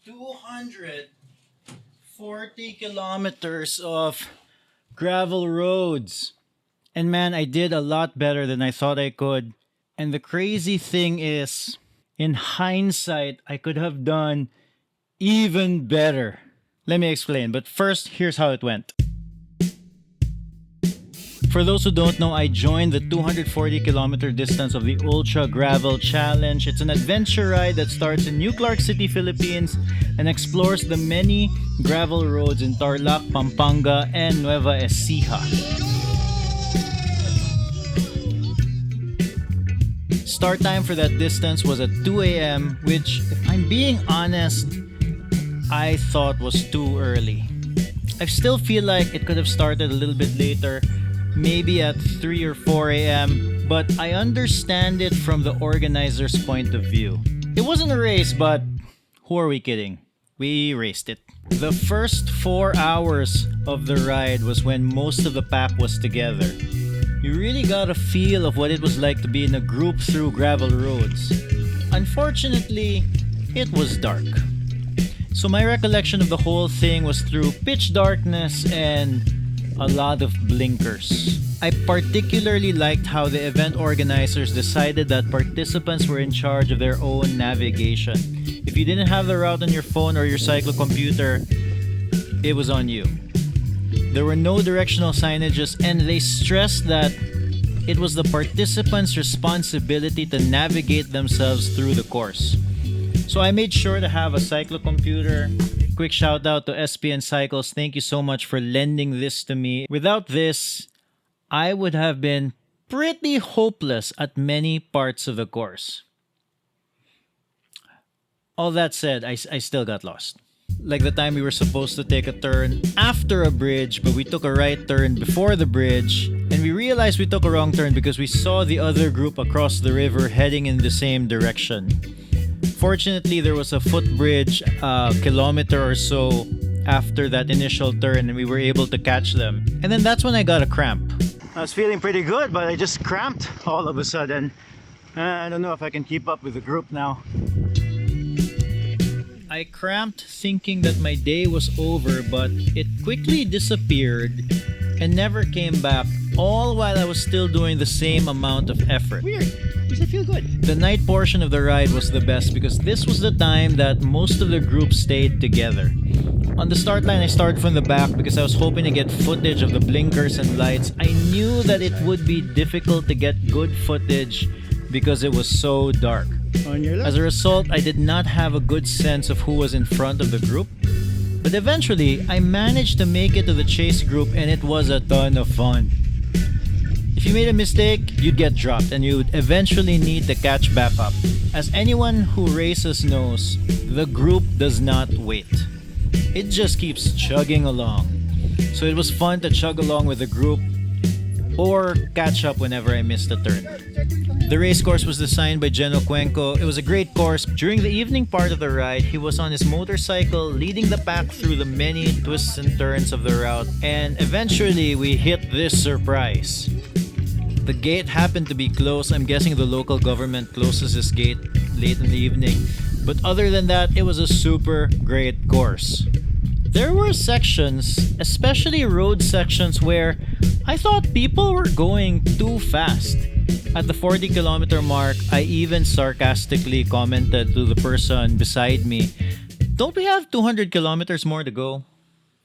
240 kilometers of gravel roads. And man, I did a lot better than I thought I could. And the crazy thing is, in hindsight, I could have done even better. Let me explain, but first, here's how it went. For those who don't know, I joined the 240-kilometer distance of the UltraGravel Challenge. It's an adventure ride that starts in New Clark City, Philippines, and explores the many gravel roads in Tarlac, Pampanga, and Nueva Ecija. Start time for that distance was at 2 a.m., which, if I'm being honest, I thought was too early. I still feel like it could have started a little bit later, maybe at 3 or 4 a.m., but I understand it from the organizer's point of view. It wasn't a race, but who are we kidding? We raced it. The first 4 hours of the ride was when most of the pack was together. You really got a feel of what it was like to be in a group through gravel roads. Unfortunately, it was dark. So my recollection of the whole thing was through pitch darkness and a lot of blinkers. I particularly liked how the event organizers decided that participants were in charge of their own navigation. If you didn't have the route on your phone or your cyclocomputer, it was on you. There were no directional signages, and they stressed that it was the participants' responsibility to navigate themselves through the course. So I made sure to have a cyclocomputer. Quick shout out to SPN Cycles. Thank you so much for lending this to me. Without this, I would have been pretty hopeless at many parts of the course. All that said, I still got lost. Like the time we were supposed to take a turn after a bridge, but we took a right turn before the bridge, and we realized we took a wrong turn because we saw the other group across the river heading in the same direction. Fortunately, there was a footbridge a kilometer or so after that initial turn, and we were able to catch them. And then that's when I got a cramp. I was feeling pretty good, but I just cramped all of a sudden. I don't know if I can keep up with the group now. I cramped thinking that my day was over, but it quickly disappeared and never came back, all while I was still doing the same amount of effort. Weird, because I feel good. The night portion of the ride was the best because this was the time that most of the group stayed together. On the start line, I started from the back because I was hoping to get footage of the blinkers and lights. I knew that it would be difficult to get good footage because it was so dark. As a result, I did not have a good sense of who was in front of the group. But eventually, I managed to make it to the chase group, and it was a ton of fun. If you made a mistake, you'd get dropped and you'd eventually need to catch back up. As anyone who races knows, the group does not wait. It just keeps chugging along. So it was fun to chug along with the group or catch up whenever I missed a turn. The race course was designed by Geno Cuenco. It was a great course. During the evening part of the ride, he was on his motorcycle leading the pack through the many twists and turns of the route, and eventually we hit this surprise. The gate happened to be closed. I'm guessing the local government closes this gate late in the evening. But other than that, it was a super great course. There were sections, especially road sections, where I thought people were going too fast. At the 40-kilometer mark, I even sarcastically commented to the person beside me, "Don't we have 200 kilometers more to go?"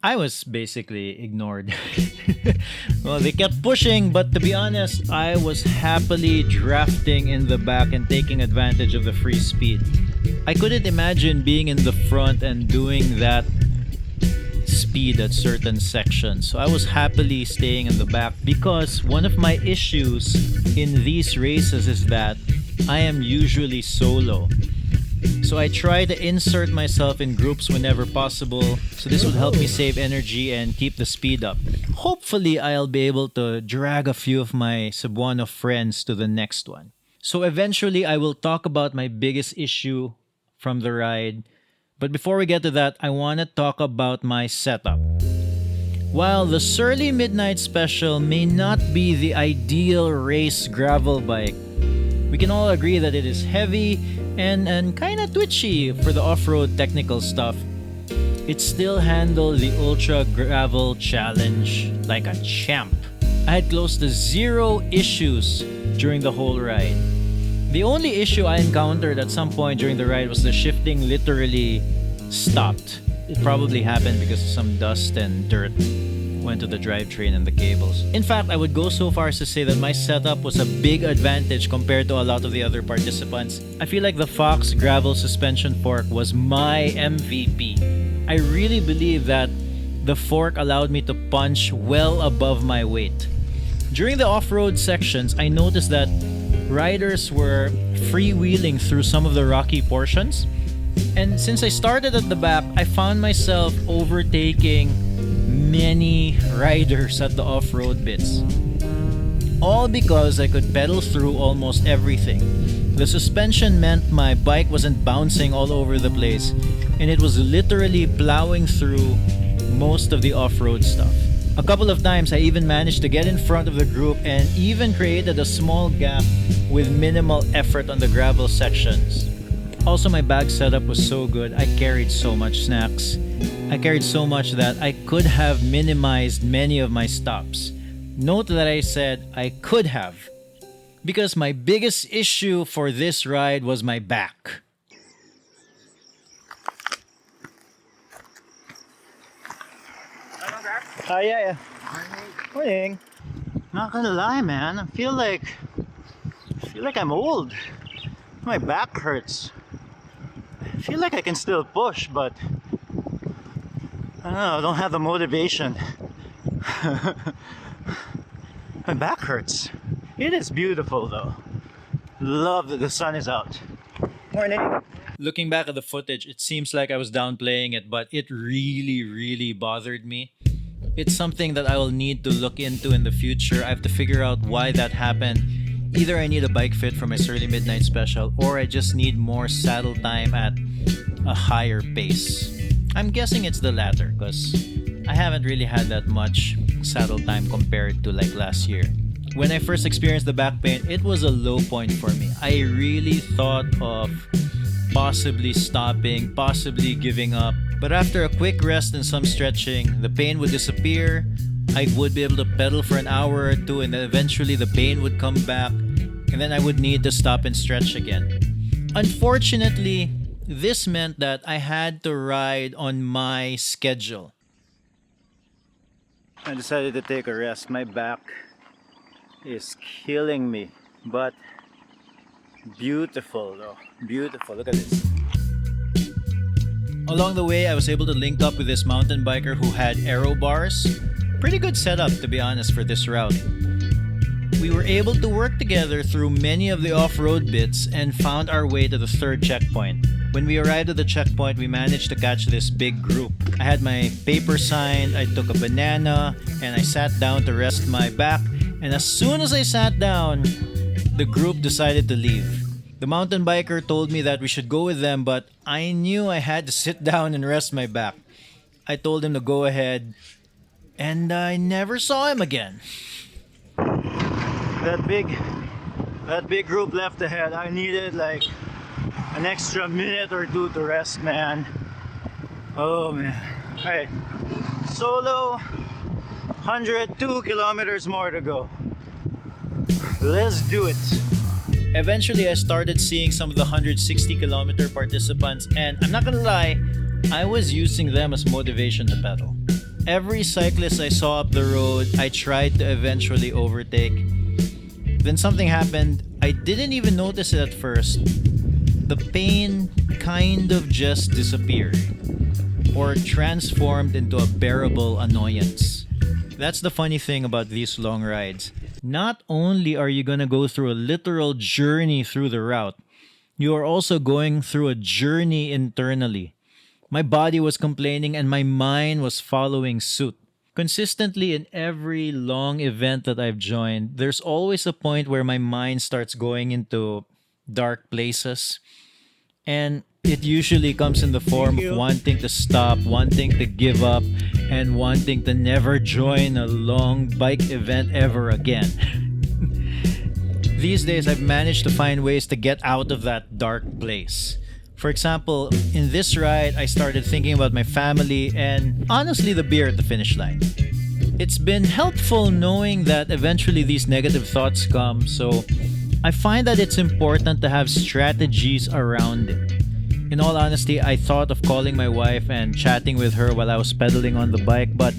I was basically ignored. Well, they kept pushing, but to be honest, I was happily drafting in the back and taking advantage of the free speed. I couldn't imagine being in the front and doing that speed at certain sections, so I was happily staying in the back because one of my issues in these races is that I am usually solo. So I try to insert myself in groups whenever possible, so this would help me save energy and keep the speed up. Hopefully, I'll be able to drag a few of my Cebuano friends to the next one. So eventually, I will talk about my biggest issue from the ride. But before we get to that, I want to talk about my setup. While the Surly Midnight Special may not be the ideal race gravel bike, we can all agree that it is heavy, and kinda twitchy for the off-road technical stuff, it still handled the UltraGravel challenge like a champ. I had close to 0 issues during the whole ride. The only issue I encountered at some point during the ride was the shifting literally stopped. It probably happened because some dust and dirt went to the drivetrain and the cables. In fact, I would go so far as to say that my setup was a big advantage compared to a lot of the other participants. I feel like the Fox Gravel suspension fork was my MVP. I really believe that the fork allowed me to punch well above my weight. During the off-road sections, I noticed that riders were freewheeling through some of the rocky portions. And since I started at the back, I found myself overtaking many riders at the off-road bits. All because I could pedal through almost everything. The suspension meant my bike wasn't bouncing all over the place, and it was literally plowing through most of the off-road stuff. A couple of times I even managed to get in front of the group and even created a small gap with minimal effort on the gravel sections. Also, my bag setup was so good. I carried so much snacks. I carried so much that I could have minimized many of my stops. Note that I said I could have, because my biggest issue for this ride was my back. Hi, yeah. Morning. Not gonna lie, man. I feel like I'm old. My back hurts. I feel like I can still push, but I don't know, I don't have the motivation. My back hurts. It is beautiful though. Love that the sun is out. Morning. Looking back at the footage, it seems like I was downplaying it, but it really bothered me. It's something that I will need to look into in the future. I have to figure out why that happened. Either I need a bike fit for my Surly Midnight Special, or I just need more saddle time at a higher pace. I'm guessing it's the latter, because I haven't really had that much saddle time compared to like last year. When I first experienced the back pain, it was a low point for me. I really thought of possibly stopping, possibly giving up. But after a quick rest and some stretching, the pain would disappear. I would be able to pedal for an hour or two, and then eventually the pain would come back, and then I would need to stop and stretch again. Unfortunately, this meant that I had to ride on my schedule. I decided to take a rest. My back is killing me, but beautiful though. Beautiful. Look at this. Along the way, I was able to link up with this mountain biker who had aero bars. Pretty good setup, to be honest, for this route. We were able to work together through many of the off-road bits and found our way to the third checkpoint. When we arrived at the checkpoint, we managed to catch this big group. I had my paper signed, I took a banana, and I sat down to rest my back. And as soon as I sat down, the group decided to leave. The mountain biker told me that we should go with them, but I knew I had to sit down and rest my back. I told him to go ahead, and I never saw him again. That big group left ahead. I needed like an extra minute or two to rest, man. Oh man. Alright, solo, 102 kilometers more to go. Let's do it. Eventually, I started seeing some of the 160-kilometer participants, and I'm not gonna lie, I was using them as motivation to pedal. Every cyclist I saw up the road, I tried to eventually overtake. Then something happened. I didn't even notice it at first. The pain kind of just disappeared, or transformed into a bearable annoyance. That's the funny thing about these long rides. Not only are you gonna go through a literal journey through the route, you are also going through a journey internally. My body was complaining and my mind was following suit. Consistently in every long event that I've joined, there's always a point where my mind starts going into dark places. And it usually comes in the form of wanting to stop, wanting to give up, and wanting to never join a long bike event ever again. these days I've managed to find ways to get out of that dark place. For example, in this ride, I started thinking about my family and honestly the beer at the finish line. It's been helpful knowing that eventually these negative thoughts come, so I find that it's important to have strategies around it. In all honesty, I thought of calling my wife and chatting with her while I was pedaling on the bike, but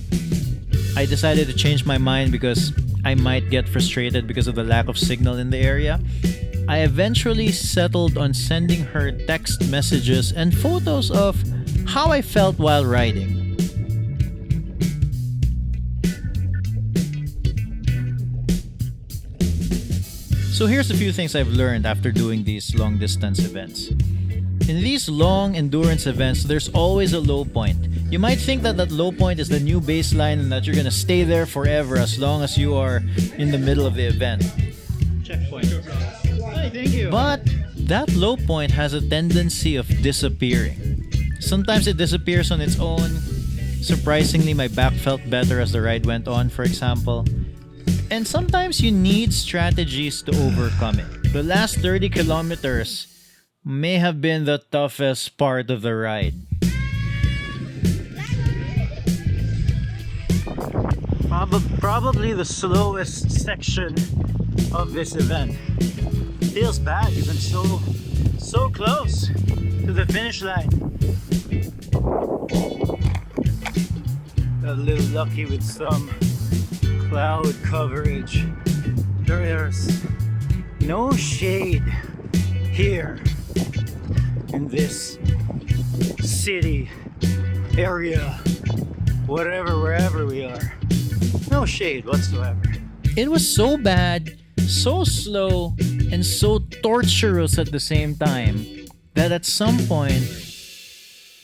I decided to change my mind because I might get frustrated because of the lack of signal in the area. I eventually settled on sending her text messages and photos of how I felt while riding. So here's a few things I've learned after doing these long distance events. In these long endurance events, there's always a low point. You might think that that low point is the new baseline and that you're gonna stay there forever as long as you are in the middle of the event. Checkpoint. Hi, thank you. But that low point has a tendency of disappearing. Sometimes it disappears on its own. Surprisingly, my back felt better as the ride went on, for example. And sometimes you need strategies to overcome it. The last 30 kilometers may have been the toughest part of the ride. Probably the slowest section of this event. Feels bad even so close to the finish line. Got a little lucky with some cloud coverage. There's no shade here in this city area, wherever we are. No shade whatsoever. It was so bad, so slow, and so torturous at the same time that at some point,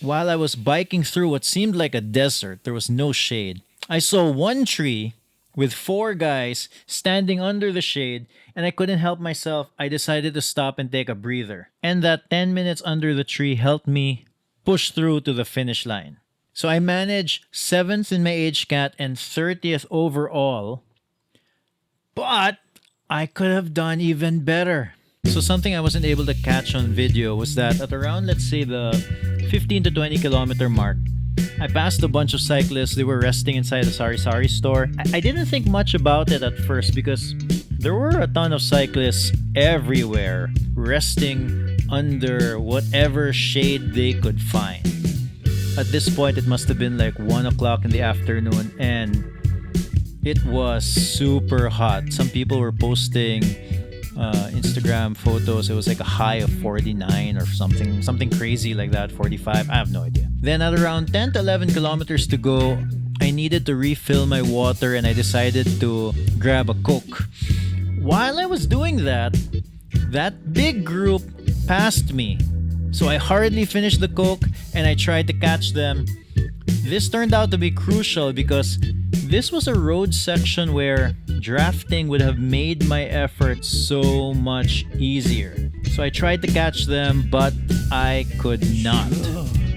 while I was biking through what seemed like a desert, there was no shade. I saw one tree with 4 guys standing under the shade, and I couldn't help myself. I decided to stop and take a breather. And that 10 minutes under the tree helped me push through to the finish line. So I managed 7th in my age cat and 30th overall. But I could have done even better. So something I wasn't able to catch on video was that at around, let's say, the 15 to 20 kilometer mark, I passed a bunch of cyclists. They were resting inside a sari-sari store. I didn't think much about it at first because there were a ton of cyclists everywhere resting under whatever shade they could find. At this point, it must have been like 1 o'clock in the afternoon and it was super hot. Some people were posting Instagram photos. It was like a high of 49 or something crazy like that, 45. I have no idea. Then at around 10 to 11 kilometers to go, I needed to refill my water and I decided to grab a Coke. While I was doing that, that big group passed me. So I hurriedly finished the Coke and I tried to catch them. This turned out to be crucial because this was a road section where drafting would have made my effort so much easier. So I tried to catch them, but I could not.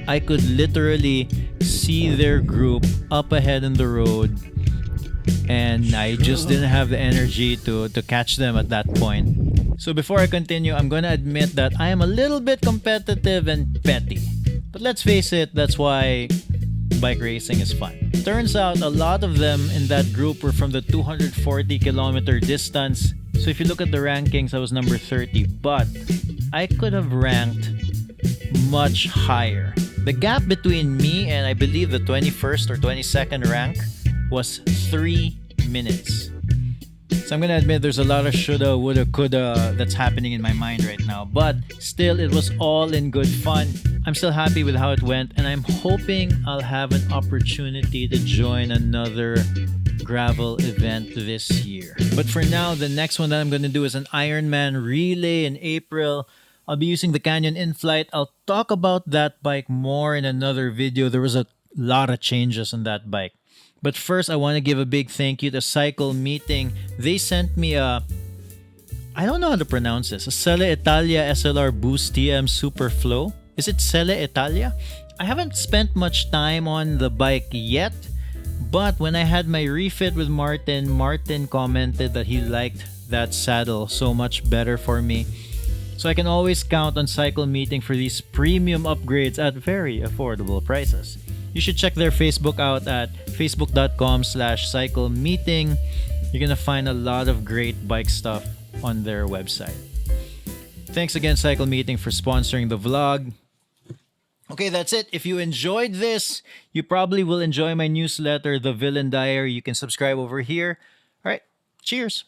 I could literally see their group up ahead in the road, and I just didn't have the energy to catch them at that point. So before I continue, I'm gonna admit that I am a little bit competitive and petty. But let's face it, that's why bike racing is fun. Turns out a lot of them in that group were from the 240 kilometer distance. So if you look at the rankings, I was number 30, but I could have ranked much higher. The gap between me and I believe the 21st or 22nd rank was 3 minutes. So I'm gonna admit there's a lot of shoulda, woulda, coulda that's happening in my mind right now. But still, it was all in good fun. I'm still happy with how it went, and I'm hoping I'll have an opportunity to join another gravel event this year. But for now, the next one that I'm gonna do is an Ironman relay in April. I'll be using the Canyon Inflite. I'll talk about that bike more in another video. There was a lot of changes on that bike. But first, I want to give a big thank you to Cycle Meeting. They sent me I don't know how to pronounce this, a Selle Italia SLR Boost TM Superflow. Is it Selle Italia? I haven't spent much time on the bike yet, but when I had my refit with Martin commented that he liked that saddle so much better for me. So I can always count on Cycle Meeting for these premium upgrades at very affordable prices. You should check their Facebook out at facebook.com/cyclemeeting. You're gonna find a lot of great bike stuff on their website. Thanks again, Cycle Meeting, for sponsoring the vlog. Okay, that's it. If you enjoyed this, you probably will enjoy my newsletter, The Villain Diary. You can subscribe over here. All right, cheers.